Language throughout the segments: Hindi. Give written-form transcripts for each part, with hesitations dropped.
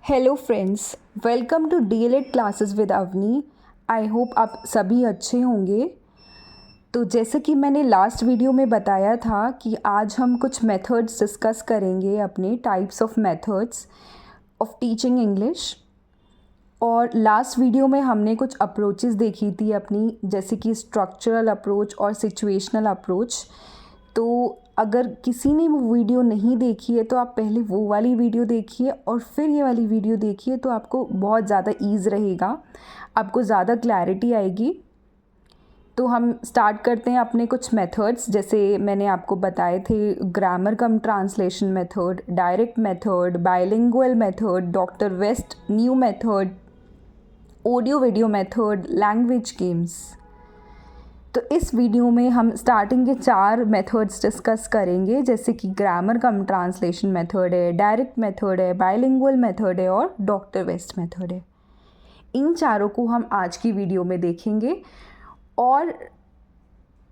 Hello friends, welcome to DElEd classes with Avni. I hope आप सभी अच्छे होंगे। तो जैसे कि मैंने लास्ट वीडियो में बताया था कि आज हम कुछ मेथड्स डिस्कस करेंगे, अपने types of methods of teaching English. और लास्ट वीडियो में हमने कुछ अप्रोचेस देखी थी अपनी, जैसे कि स्ट्रक्चरल अप्रोच और सिचुएशनल अप्रोच। तो अगर किसी ने वो वीडियो नहीं देखी है तो आप पहले वो वाली वीडियो देखिए और फिर ये वाली वीडियो देखिए, तो आपको बहुत ज़्यादा ईज़ रहेगा, आपको ज़्यादा क्लैरिटी आएगी। तो हम स्टार्ट करते हैं अपने कुछ मेथड्स। जैसे मैंने आपको बताए थे, grammar cum translation method, direct method, bilingual method, doctor waste new method, audio video method, language games. तो इस वीडियो में हम स्टार्टिंग के 4 मेथड्स डिस्कस करेंगे, जैसे कि ग्रामर कम ट्रांसलेशन मेथड है, डायरेक्ट मेथड है, बाइलिंगुअल मेथड है और डॉक्टर वेस्ट मेथड है। इन चारों को हम आज की वीडियो में देखेंगे। और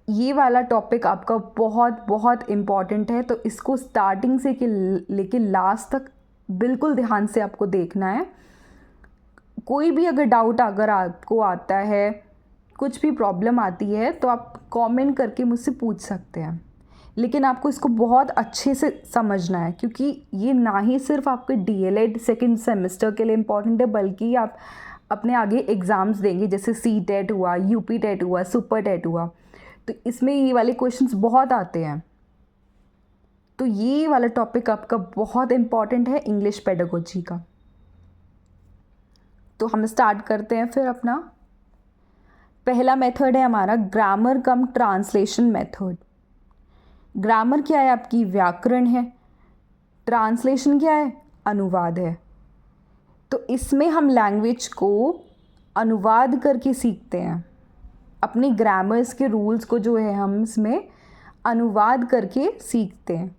ये वाला टॉपिक आपका बहुत बहुत इम्पॉर्टेंट है, तो इसको स्टार्टिंग से लेके लास्ट तक बिल्कुल ध्यान से आपको देखना है। कोई भी अगर डाउट अगर आपको आता है, कुछ भी प्रॉब्लम आती है, तो आप कमेंट करके मुझसे पूछ सकते हैं। लेकिन आपको इसको बहुत अच्छे से समझना है, क्योंकि ये ना ही सिर्फ आपके डीएलएड सेकंड सेमेस्टर के लिए इम्पॉर्टेंट है, बल्कि आप अपने आगे एग्ज़ाम्स देंगे, जैसे सी टेट हुआ, यूपी टेट हुआ, सुपर टेट हुआ, तो इसमें ये वाले क्वेश्चंस बहुत आते हैं। तो ये वाला टॉपिक आपका बहुत इम्पॉर्टेंट है इंग्लिश पेडागोजी का। तो हम स्टार्ट करते हैं फिर अपना पहला मेथड है हमारा grammar cum translation method. Grammar क्या है? आपकी व्याकरण है। ट्रांसलेशन क्या है? अनुवाद है। तो इसमें हम लैंग्वेज को अनुवाद करके सीखते हैं। अपने ग्रामर्स के रूल्स को जो है हम इसमें अनुवाद करके सीखते हैं।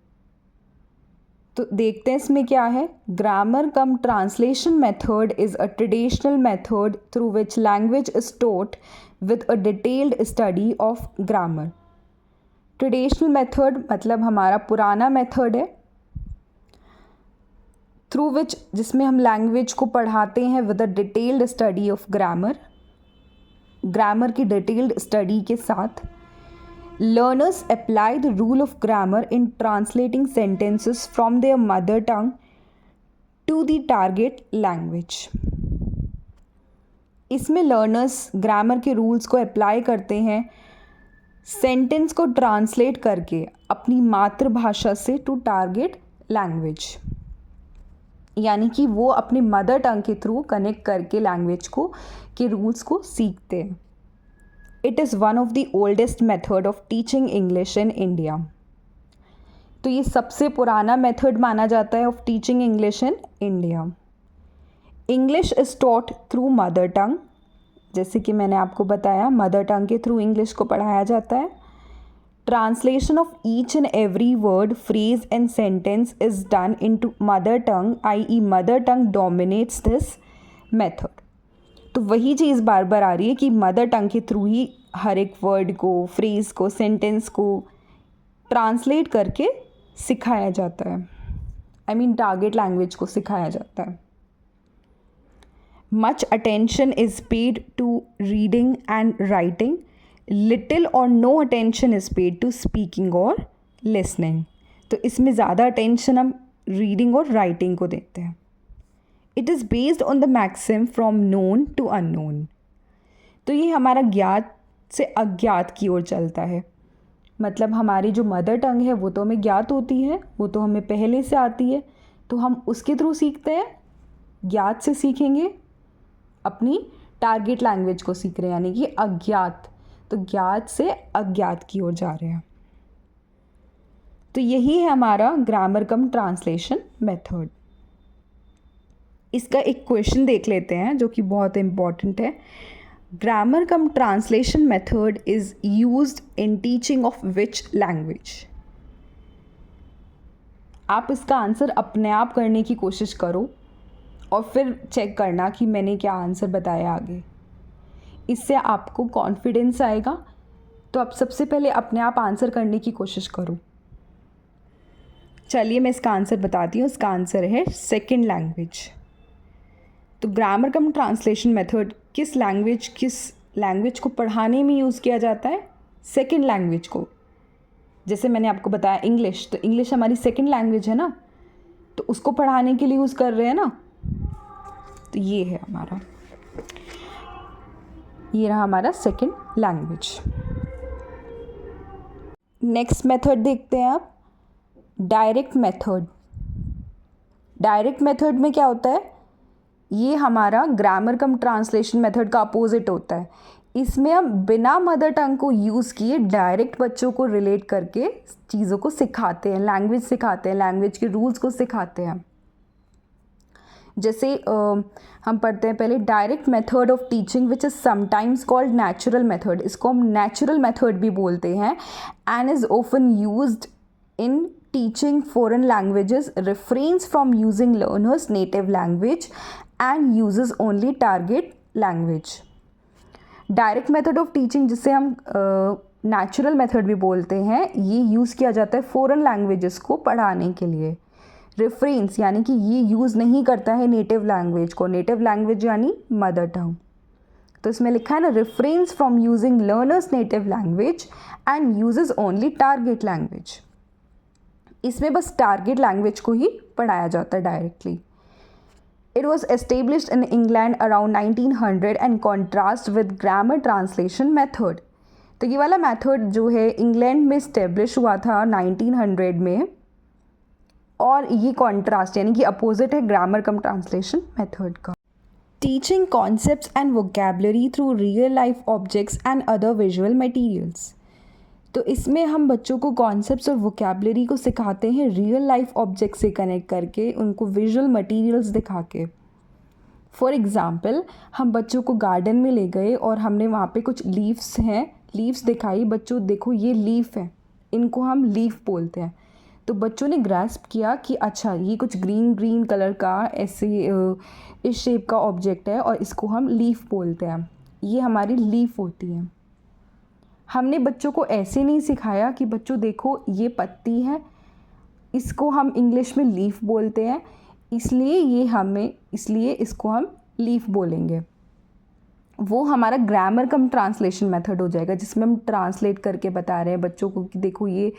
तो देखते हैं इसमें क्या है। Grammar cum translation method is a traditional method through which language is taught with a detailed study of grammar. Traditional method मतलब हमारा पुराना मेथड है, थ्रू विच जिसमें हम लैंग्वेज को पढ़ाते हैं with a detailed study of grammar. Grammar की डिटेल्ड स्टडी के साथ learners apply the rule of grammar in translating sentences from their mother tongue to the target language. इसमें लर्नर्स ग्रामर के रूल्स को अप्लाई करते हैं सेंटेंस को ट्रांसलेट करके अपनी मातृभाषा से टू टारगेट लैंग्वेज, यानी कि वो अपनी मदर टंग के थ्रू कनेक्ट करके लैंग्वेज को के रूल्स को सीखते हैं। It is one of the oldest method of teaching English in India. तो ये सबसे पुराना मेथड माना जाता है of teaching English in India. English is taught through mother tongue, जैसे कि मैंने आपको बताया, मदर टंग के थ्रू इंग्लिश को पढ़ाया जाता है। Translation of each and every word, phrase and sentence is done into mother tongue, i.e. Mother tongue dominates this method. तो वही चीज़ बार बार आ रही है कि मदर टंग के थ्रू ही हर एक वर्ड को, फ्रेज़ को, सेंटेंस को ट्रांसलेट करके सिखाया जाता है। आई मीन टारगेट लैंग्वेज को सिखाया जाता है। Much attention is paid to reading and writing, little और no attention is paid to speaking और लिसनिंग। तो इसमें ज़्यादा अटेंशन हम रीडिंग और राइटिंग को देते हैं। It is based on the maxim from known to unknown. तो ये हमारा ज्ञात से अज्ञात की ओर चलता है। मतलब हमारी जो मदर टंग है वो तो हमें ज्ञात होती है, वो तो हमें पहले से आती है, तो हम उसके थ्रू सीखते हैं। ज्ञात से सीखेंगे, अपनी टारगेट लैंग्वेज को सीख रहे हैं, यानी कि अज्ञात। तो ज्ञात से अज्ञात की ओर जा रहे हैं। तो यही है हमारा ग्रामर कम ट्रांसलेशन मेथड। इसका एक क्वेश्चन देख लेते हैं जो कि बहुत इम्पॉर्टेंट है। Grammar cum translation method is used in teaching of which language. आप इसका आंसर अपने आप करने की कोशिश करो और फिर चेक करना कि मैंने क्या आंसर बताया आगे। इससे आपको कॉन्फिडेंस आएगा। तो आप सबसे पहले अपने आप आंसर करने की कोशिश करो। चलिए मैं इसका आंसर बताती हूँ। इसका आंसर है सेकंड लैंग्वेज। तो ग्रामर कम ट्रांसलेशन मेथड किस लैंग्वेज को पढ़ाने में यूज़ किया जाता है? सेकंड लैंग्वेज को। जैसे मैंने आपको बताया इंग्लिश, तो इंग्लिश हमारी सेकंड लैंग्वेज है ना, तो उसको पढ़ाने के लिए यूज़ कर रहे हैं ना। तो ये है हमारा, ये रहा हमारा सेकंड लैंग्वेज। नेक्स्ट मेथड देखते हैं आप, डायरेक्ट मेथड। डायरेक्ट मेथड में क्या होता है? ये हमारा ग्रामर कम ट्रांसलेशन मेथड का अपोजिट होता है। इसमें हम बिना मदर टंग को यूज़ किए डायरेक्ट बच्चों को रिलेट करके चीज़ों को सिखाते हैं, लैंग्वेज सिखाते हैं, लैंग्वेज के रूल्स को सिखाते हैं। जैसे हम पढ़ते हैं पहले direct method of teaching which is sometimes called natural method. इसको हम नेचुरल मेथड भी बोलते हैं and is often used in teaching foreign languages, reference from using learners native language and uses only target language. Direct method of teaching, जिसे हम नेचुरल मेथड भी बोलते हैं, ये यूज़ किया जाता है फॉरेन लैंग्वेजेस को पढ़ाने के लिए। रेफरेंस यानी कि ये यूज़ नहीं करता है नेटिव लैंग्वेज को, नेटिव लैंग्वेज यानी मदर टंग। तो इसमें लिखा है ना, reference from using learners native language and uses only target language. इसमें बस टारगेट लैंग्वेज को ही पढ़ाया जाता है directly. It was established in England around 1900 and contrast with grammar translation method। तो ये वाला मेथड जो है इंग्लैंड में इस्टेब्लिश हुआ था 1900 में, और ये कॉन्ट्रास्ट यानी कि अपोजिट है ग्रामर कम ट्रांसलेशन मेथड का। Teaching concepts and vocabulary through real life objects and other visual materials. तो इसमें हम बच्चों को कॉन्सेप्ट्स और वोकैबुलरी को सिखाते हैं रियल लाइफ ऑब्जेक्ट से कनेक्ट करके, उनको विजुअल मटेरियल्स दिखा के। फॉर एग्ज़ाम्पल, हम बच्चों को गार्डन में ले गए और हमने वहाँ पे कुछ लीव्स हैं, लीव्स दिखाई, बच्चों देखो ये लीफ है, इनको हम लीफ बोलते हैं। तो बच्चों ने ग्रास्प किया कि अच्छा ये कुछ ग्रीन ग्रीन कलर का ऐसे इस शेप का ऑब्जेक्ट है और इसको हम लीफ बोलते हैं, ये हमारी लीफ होती है। हमने बच्चों को ऐसे नहीं सिखाया कि बच्चों देखो ये पत्ती है, इसको हम इंग्लिश में लीफ बोलते हैं, इसलिए इसको हम लीफ बोलेंगे। वो हमारा ग्रामर कम ट्रांसलेशन मेथड हो जाएगा, जिसमें हम ट्रांसलेट करके बता रहे हैं बच्चों को कि देखो ये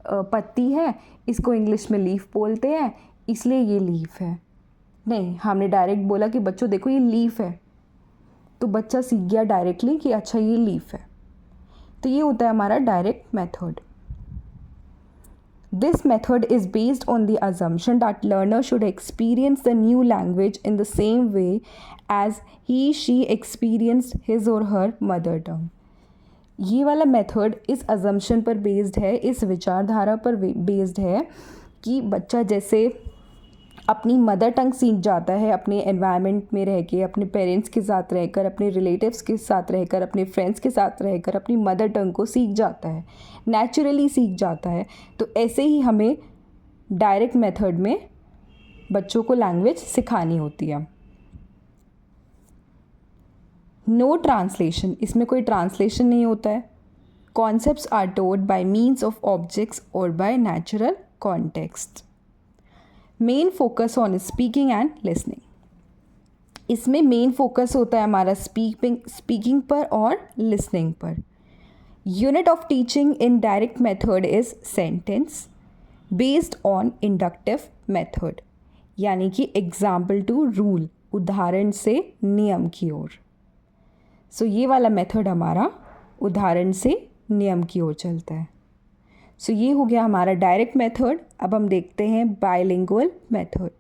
पत्ती है, इसको इंग्लिश में लीफ बोलते हैं, इसलिए ये लीफ है। नहीं, हमने डायरेक्ट बोला कि बच्चों देखो ये लीफ है, तो बच्चा सीख गया डायरेक्टली कि अच्छा ये लीफ है। तो ये होता है हमारा direct method. This method is based on the assumption that learner should experience the new language in the same way as she experienced his or her mother tongue। ये वाला मेथड इस assumption पर बेस्ड है, इस विचारधारा पर बेस्ड है कि बच्चा जैसे अपनी मदर टंग सीख जाता है अपने एनवायरनमेंट में रह के, अपने पेरेंट्स के साथ रहकर, अपने रिलेटिव्स के साथ रहकर, अपने फ्रेंड्स के साथ रहकर अपनी मदर टंग को सीख जाता है, नेचुरली सीख जाता है। तो ऐसे ही हमें डायरेक्ट मेथड में बच्चों को लैंग्वेज सिखानी होती है। नो ट्रांसलेशन, इसमें कोई ट्रांसलेशन नहीं होता है। Concepts are told by means of objects और by natural context. Main focus on speaking and listening, इसमें मेन फोकस होता है हमारा स्पीकिंग पर और लिसनिंग पर। Unit of teaching in direct method is sentence based on inductive method, यानी कि एग्जाम्पल टू रूल, उदाहरण से नियम की ओर। सो ये वाला मेथड हमारा उदाहरण से नियम की ओर चलता है। सो ये हो गया हमारा डायरेक्ट मेथड। अब हम देखते हैं bilingual method.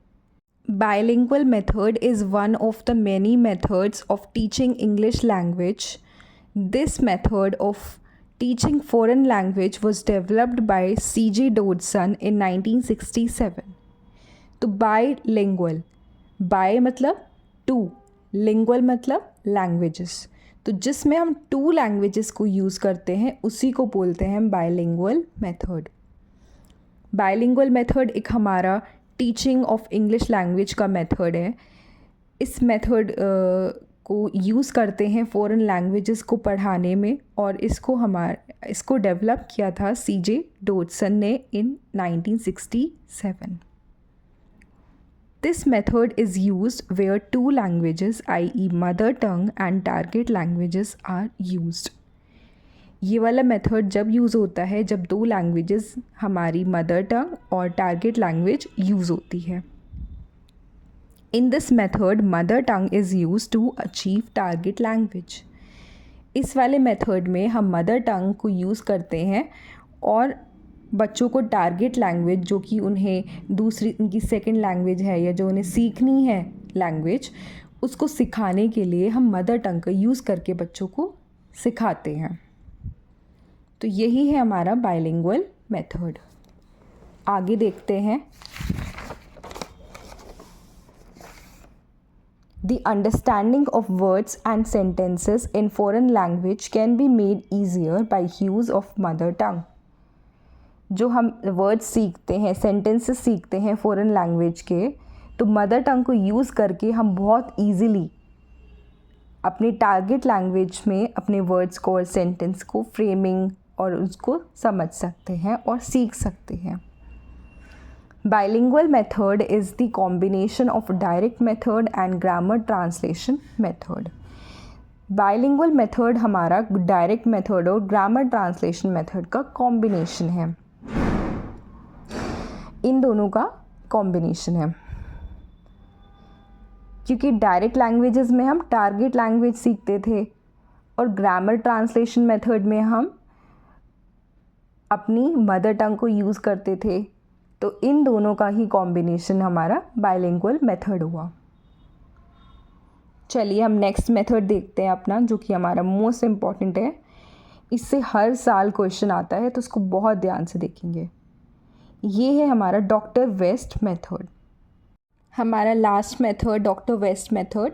Bilingual method is one of the many methods of teaching English language. This method of teaching foreign language was developed by C.J. Dodson in 1967। तो बायलिंगुअल, बाय मतलब टू, लिंगुअल मतलब लैंग्वेजेस, तो जिसमें हम टू लैंग्वेजेस को यूज़ करते हैं उसी को बोलते हैं बायलिंगुअल मेथड। बायलिंगुअल मेथड एक हमारा टीचिंग ऑफ इंग्लिश लैंग्वेज का मेथड है। इस मेथड को यूज़ करते हैं फॉरेन लैंग्वेजेस को पढ़ाने में, और इसको डेवलप किया था C.J. Dodson ने इन 1967। This method is used where two languages, i.e. mother tongue and target languages are used. ये वाला मेथड जब यूज़ होता है जब दो लैंग्वेजेस हमारी मदर टंग और टारगेट लैंग्वेज यूज़ होती है. In this method mother tongue is use to achieve target language. इस वाले मेथड में हम मदर टंग को यूज़ करते हैं और बच्चों को टारगेट लैंग्वेज जो कि उन्हें दूसरी उनकी सेकंड लैंग्वेज है या जो उन्हें सीखनी है लैंग्वेज, उसको सिखाने के लिए हम मदर टंग का यूज़ करके बच्चों को सिखाते हैं. तो यही है हमारा बाइलिंगुअल मेथड. आगे देखते हैं. The understanding of words and sentences in foreign language can be made easier by use of mother tongue. जो हम वर्ड्स सीखते हैं, सेंटेंसेस सीखते हैं फ़ॉरेन लैंग्वेज के, तो मदर टंग को यूज़ करके हम बहुत ईजीली अपने टारगेट लैंग्वेज में अपने वर्ड्स को और सेंटेंस को फ्रेमिंग और उसको समझ सकते हैं और सीख सकते हैं. Bilingual method is the combination of direct method and grammar translation method. Bilingual method हमारा direct method और grammar translation method का combination है. इन दोनों का combination है. क्योंकि डायरेक्ट लैंग्वेजेस में हम टारगेट लैंग्वेज सीखते थे और ग्रामर ट्रांसलेशन मेथड में हम अपनी मदर टंग को यूज़ करते थे, तो इन दोनों का ही कॉम्बिनेशन हमारा बाइलिंगुअल मेथड हुआ. चलिए हम नेक्स्ट मेथड देखते हैं अपना, जो कि हमारा मोस्ट इम्पॉर्टेंट है. इससे हर साल क्वेश्चन आता है, तो उसको बहुत ध्यान से देखेंगे. ये है हमारा डॉक्टर वेस्ट मेथड. हमारा last method doctor West method.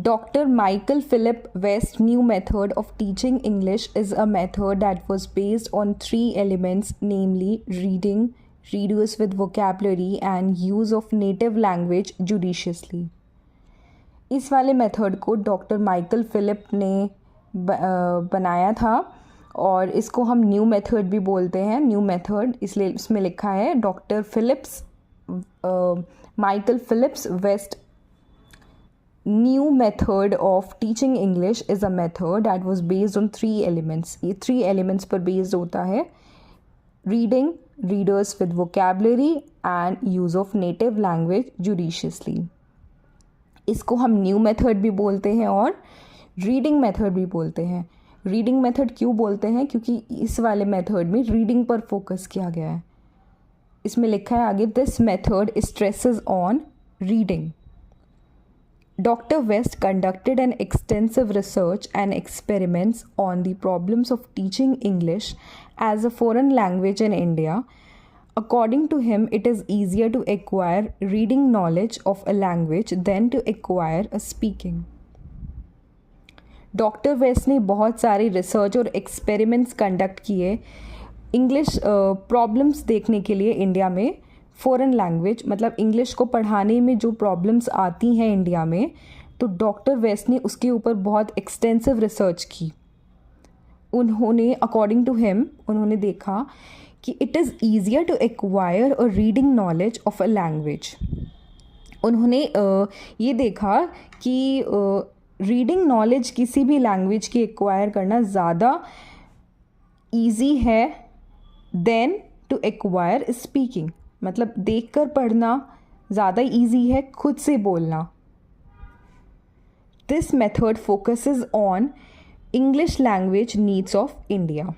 Dr. Michael Philip West's new method of teaching English is a method that was based on three elements, namely reading, readers with vocabulary and use of native language judiciously. इस वाले मेथड को डॉक्टर माइकल फिलिप ने बनाया था और इसको हम न्यू मेथड भी बोलते हैं. न्यू मेथड इसलिए इसमें लिखा है doctor Michael Philips West new method of teaching English is a method that was based on three elements. ये three elements पर based होता है: reading, readers with vocabulary and use of native language judiciously. इसको हम new method भी बोलते हैं और reading method भी बोलते हैं. reading method क्यों बोलते हैं? क्योंकि इस वाले method में reading पर focus किया गया है. इसमें लिखा है आगे, this method stresses on reading. Dr. West conducted an extensive research and experiments on the problems of teaching English as a foreign language in India. According to him, it is easier to acquire reading knowledge of a language than to acquire a speaking. Doctor West ने बहुत सारे रिसर्च और एक्सपेरिमेंट्स कंडक्ट किए इंग्लिश प्रॉब्लम्स देखने के लिए इंडिया में. फ़ॉरेन लैंग्वेज मतलब इंग्लिश को पढ़ाने में जो प्रॉब्लम्स आती हैं इंडिया में, तो डॉक्टर वेस्ट ने उसके ऊपर बहुत एक्सटेंसिव रिसर्च की. उन्होंने अकॉर्डिंग टू हिम उन्होंने देखा कि it is easier to acquire a reading knowledge of a language. उन्होंने ये देखा कि रीडिंग नॉलेज किसी भी लैंग्वेज की एक्वायर करना ज़्यादा ईजी है देन टू एक्वायर स्पीकिंग. मतलब देखकर पढ़ना ज़्यादा इजी है खुद से बोलना. This method focuses on English language needs of India.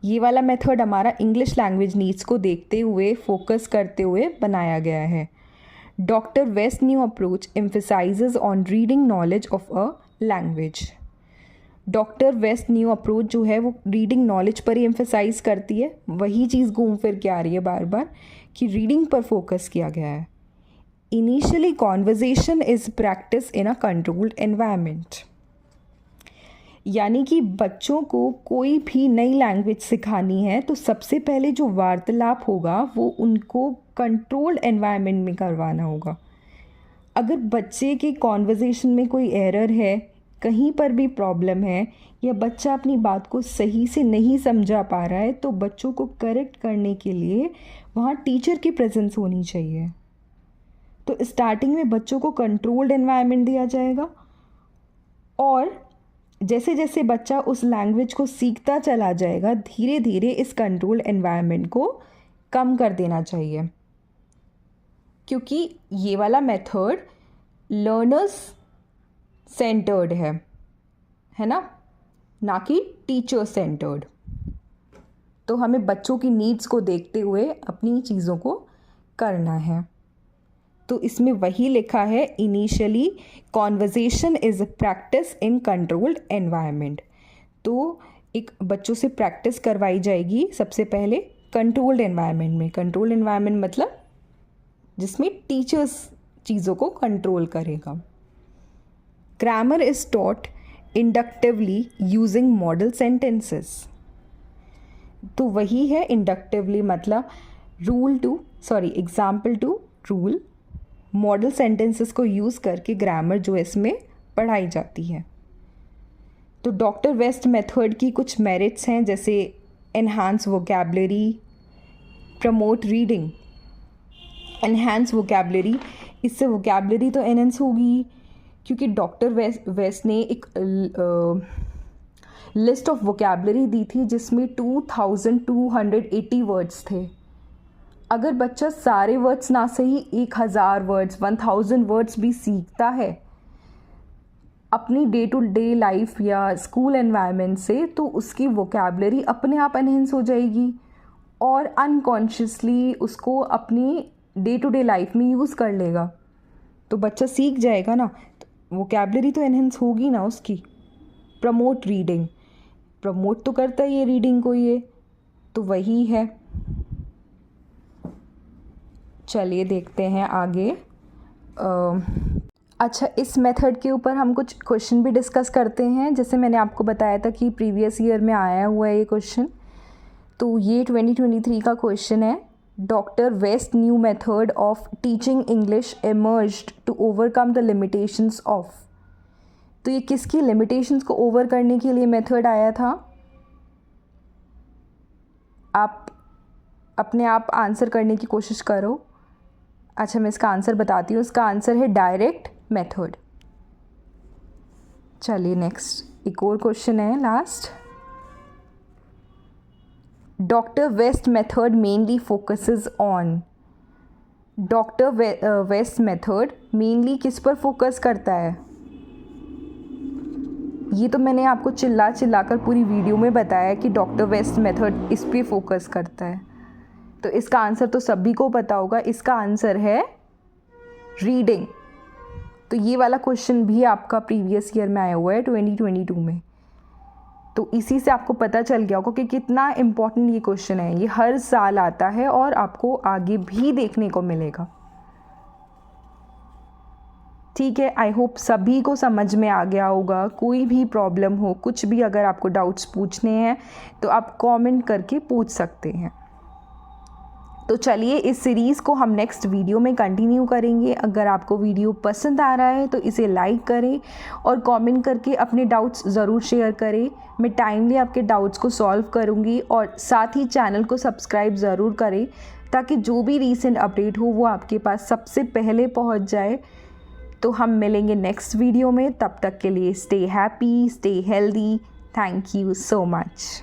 ये वाला मेथड हमारा इंग्लिश लैंग्वेज नीड्स को देखते हुए फोकस करते हुए बनाया गया है. Doctor waste new approach emphasises on reading knowledge of a language. Doctor waste new approach जो है वो रीडिंग नॉलेज पर ही एम्फसाइज करती है. वही चीज़ घूम फिर के आ रही है बार बार कि रीडिंग पर फोकस किया गया है. Initially conversation is practice in a controlled environment. यानी कि बच्चों को कोई भी नई लैंग्वेज सिखानी है तो सबसे पहले जो वार्तालाप होगा वो उनको कंट्रोल्ड एनवायरनमेंट में करवाना होगा. अगर बच्चे के कॉन्वर्जेशन में कोई एरर है, कहीं पर भी प्रॉब्लम है या बच्चा अपनी बात को सही से नहीं समझा पा रहा है, तो बच्चों को करेक्ट करने के लिए वहाँ टीचर की प्रेजेंस होनी चाहिए. तो स्टार्टिंग में बच्चों को कंट्रोल्ड एनवायरनमेंट दिया जाएगा और जैसे जैसे बच्चा उस लैंग्वेज को सीखता चला जाएगा धीरे धीरे इस कंट्रोल्ड एनवायरनमेंट को कम कर देना चाहिए, क्योंकि ये वाला मेथड लर्नर्स सेंटर्ड है ना कि टीचर सेंटर्ड। तो हमें बच्चों की नीड्स को देखते हुए अपनी चीज़ों को करना है। तो इसमें वही लिखा है, initially conversation is practice in controlled environment. तो एक बच्चों से प्रैक्टिस करवाई जाएगी सबसे पहले कंट्रोल्ड एनवायरनमेंट में। कंट्रोल्ड एनवायरनमेंट मतलब जिसमें टीचर्स चीज़ों को कंट्रोल करेगा। Grammar is taught inductively using model sentences. तो वही है इंडक्टिवली मतलब example to rule, model sentences को यूज़ करके ग्रामर जो इसमें पढ़ाई जाती है। तो डॉक्टर वेस्ट मेथड की कुछ मेरिट्स हैं, जैसे enhance vocabulary, promote reading. Enhance vocabulary, इससे वोकैबलरी तो एनहांस होगी, क्योंकि डॉक्टर वेस्ट ने एक लिस्ट ऑफ वोकैबलरी दी थी जिसमें 2280 वर्ड्स थे। अगर बच्चा सारे वर्ड्स ना सही 1000 वर्ड्स 1000 वर्ड्स भी सीखता है अपनी डे टू डे लाइफ या स्कूल एनवायरनमेंट से, तो उसकी वोकैबलरी अपने आप एनहेंस हो जाएगी और अनकॉन्शियसली उसको अपनी डे टू डे लाइफ में यूज़ कर लेगा। तो बच्चा सीख जाएगा ना, वोकैबलरी तो एनहेंस होगी ना उसकी। प्रमोट रीडिंग, प्रमोट तो करता ही है रीडिंग को ये, तो वही है। चलिए देखते हैं आगे। अच्छा, इस मेथड के ऊपर हम कुछ क्वेश्चन भी डिस्कस करते हैं। जैसे मैंने आपको बताया था कि प्रीवियस ईयर में आया हुआ है ये क्वेश्चन, तो ये 2023 का क्वेश्चन है। Doctor waste new method of teaching English emerged to overcome the limitations of. तो ये किसकी लिमिटेशंस को ओवर करने के लिए मेथड आया था? आप अपने आप आंसर करने की कोशिश करो। अच्छा, मैं इसका आंसर बताती हूँ। इसका आंसर है डायरेक्ट मेथड। चलिए नेक्स्ट एक और क्वेश्चन है, last. Doctor West method mainly focuses on. Doctor West method mainly किस पर फोकस करता है? ये तो मैंने आपको चिल्ला कर पूरी वीडियो में बताया कि डॉक्टर वेस्ट मेथड इस पे फोकस करता है। तो इसका आंसर तो सभी को पता होगा, इसका आंसर है रीडिंग। तो ये वाला क्वेश्चन भी आपका प्रीवियस ईयर में आया हुआ है 2022 में। तो इसी से आपको पता चल गया होगा कि कितना इम्पोर्टेंट ये क्वेश्चन है। ये हर साल आता है और आपको आगे भी देखने को मिलेगा। ठीक है, आई होप सभी को समझ में आ गया होगा। कोई भी प्रॉब्लम हो, कुछ भी अगर आपको डाउट्स पूछने हैं तो आप कमेंट करके पूछ सकते हैं। तो चलिए इस सीरीज़ को हम नेक्स्ट वीडियो में कंटिन्यू करेंगे। अगर आपको वीडियो पसंद आ रहा है तो इसे लाइक करें और कमेंट करके अपने डाउट्स ज़रूर शेयर करें। मैं टाइमली आपके डाउट्स को सॉल्व करूंगी और साथ ही चैनल को सब्सक्राइब ज़रूर करें ताकि जो भी रीसेंट अपडेट हो वो आपके पास सबसे पहले पहुंच जाए। तो हम मिलेंगे नेक्स्ट वीडियो में। तब तक के लिए stay happy, stay healthy. Thank you so much.